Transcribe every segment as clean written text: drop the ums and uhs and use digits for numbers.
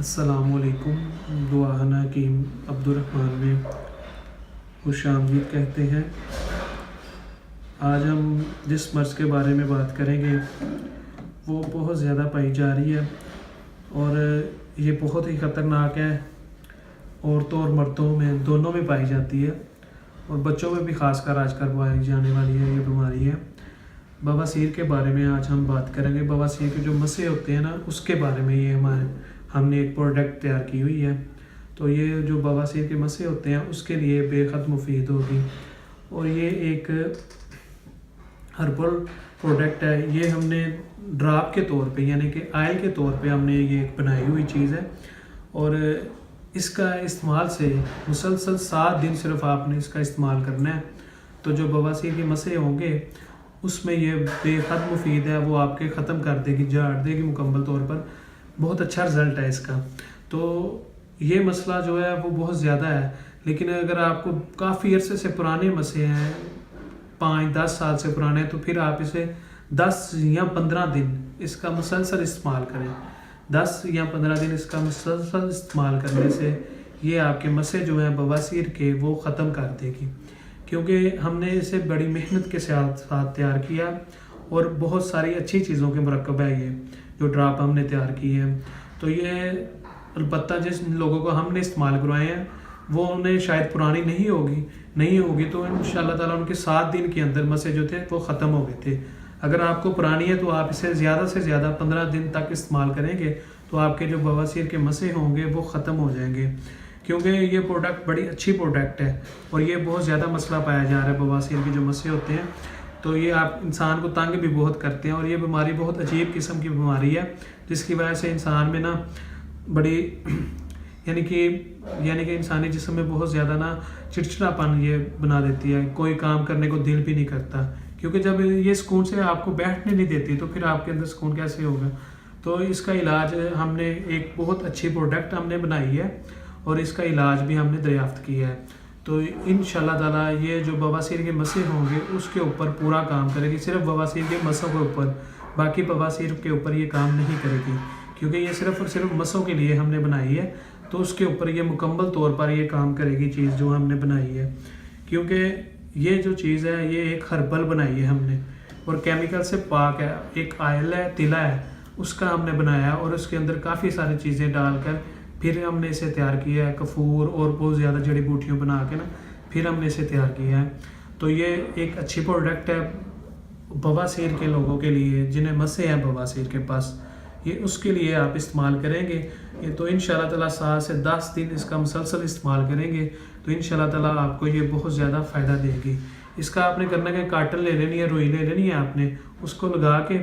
अस्सलामुअलैकुम। दुआना की अब्दुर्रहमान में खुशामदीद कहते हैं। आज हम जिस मर्ज़ के बारे में बात करेंगे वो बहुत ज़्यादा पाई जा रही है और ये बहुत ही ख़तरनाक है। औरतों और मर्दों में दोनों में पाई जाती है और बच्चों में भी ख़ासकर आजकल पाई जाने वाली है ये बीमारी है। बवासीर के बारे में आज हम बात करेंगे। बवासीर के जो मसले होते हैं ना, उसके बारे में ये हमने एक प्रोडक्ट तैयार की हुई है। तो ये जो बवासीर के मसले होते हैं उसके लिए बेहद मुफीद होगी और ये एक हर्बल प्रोडक्ट है। ये हमने ड्राप के तौर पे यानी कि आयल के तौर पे हमने ये एक बनाई हुई चीज़ है और इसका इस्तेमाल से मुसलसल 7 दिन सिर्फ आपने इसका इस्तेमाल करना है। तो जो बवासीर के मसले होंगे उसमें ये बेहद मुफीद है, वो आपके ख़त्म कर देगी, झाड़ देगी मुकम्मल तौर पर। बहुत अच्छा रिज़ल्ट है इसका। तो ये मसला जो है वो बहुत ज़्यादा है, लेकिन अगर आपको काफ़ी अरसे से पुराने मसले हैं, 5-10 साल से पुराने, तो फिर आप इसे 10 या 15 दिन इसका मुसलसल इस्तेमाल करें। 10 या 15 दिन इसका मुसलसल इस्तेमाल करने से ये आपके मसले जो हैं बवासीर के वो ख़त्म कर देगी, क्योंकि हमने इसे बड़ी मेहनत के साथ तैयार किया और बहुत सारी अच्छी चीज़ों के मरकब है ये जो ड्राप हमने तैयार की है। तो ये अलबत्ता जिस लोगों को हमने इस्तेमाल करवाए हैं वो उन्हें शायद पुरानी नहीं होगी तो इंशाल्लाह ताला उनके 7 दिन के अंदर मसले जो थे वो ख़त्म हो गए थे। अगर आपको पुरानी है तो आप इसे ज़्यादा से ज़्यादा 15 दिन तक इस्तेमाल करेंगे तो आपके जो बवासीर के मसले होंगे वो ख़त्म हो जाएंगे, क्योंकि ये प्रोडक्ट बड़ी अच्छी प्रोडक्ट है और ये बहुत ज़्यादा मसला पाया जा रहा है। बवासीर के जो मसले होते हैं तो ये आप इंसान को तंग भी बहुत करते हैं और ये बीमारी बहुत अजीब किस्म की बीमारी है, जिसकी वजह से इंसान में ना बड़ी यानी कि इंसानी जिस्म में बहुत ज़्यादा ना चिड़चिड़ापन ये बना देती है। कोई काम करने को दिल भी नहीं करता, क्योंकि जब ये सुकून से आपको बैठने नहीं देती तो फिर आपके अंदर सुकून कैसे होगा। तो इसका इलाज हमने एक बहुत अच्छी प्रोडक्ट हमने बनाई है और इसका इलाज भी हमने दरियाफ्त किया है। तो इंशाल्लाह ताला ये जो बवासीर के मसले होंगे उसके ऊपर पूरा काम करेगी, सिर्फ बवासीर के मसलों के ऊपर, बाकी बवासीर के ऊपर ये काम नहीं करेगी, क्योंकि ये सिर्फ और सिर्फ मसलों के लिए हमने बनाई है। तो उसके ऊपर ये मुकम्मल तौर पर ये काम करेगी चीज़ जो हमने बनाई है, क्योंकि ये जो चीज़ है ये एक हर्बल बनाई है हमने और केमिकल से पाक है। एक आयल है, तिला है, उसका हमने बनाया और उसके अंदर काफ़ी सारी चीज़ें डालकर फिर हमने इसे तैयार किया है। कफूर और बहुत ज़्यादा जड़ी बूटियों बना के ना फिर हमने इसे तैयार किया है। तो ये एक अच्छी प्रोडक्ट है बवासीर के लोगों के लिए, जिन्हें मसले हैं बवासीर के पास, ये उसके लिए आप इस्तेमाल करेंगे। ये तो इंशाल्लाह ताला 7 से 10 दिन इसका मुसलसल इस्तेमाल करेंगे तो इंशाल्लाह ताला आपको ये बहुत ज़्यादा फ़ायदा देगी। इसका आपने करना है, काटन ले लेनी है, रुई ले लेनी है, आपने उसको लगा के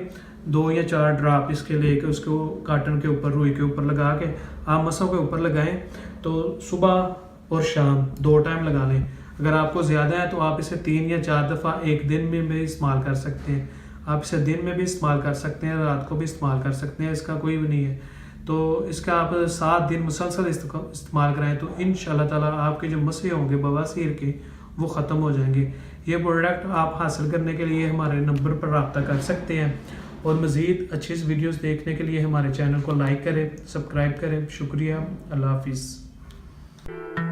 2 या 4 ड्राप इसके लेके उसको काटन के ऊपर, रुई के ऊपर लगा के आप मसों के ऊपर लगाएं। तो सुबह और शाम 2 टाइम लगा लें। अगर आपको ज़्यादा है तो आप इसे 3 या 4 दफ़ा एक दिन में भी इस्तेमाल कर सकते हैं। आप इसे दिन में भी इस्तेमाल कर सकते हैं, रात को भी इस्तेमाल कर सकते हैं, इसका कोई भी नहीं है। तो इसका आप 7 दिन मुसलसल इस्तेमाल कराएं तो इंशाल्लाह ताला आपके जो मसले होंगे बवासीर के वो ख़त्म हो जाएंगे। ये प्रोडक्ट आप हासिल करने के लिए हमारे नंबर पर रब्ता कर सकते हैं और मज़ीद अच्छी वीडियोस देखने के लिए हमारे चैनल को लाइक करें, सब्सक्राइब करें। शुक्रिया। अल्लाह हाफिज़।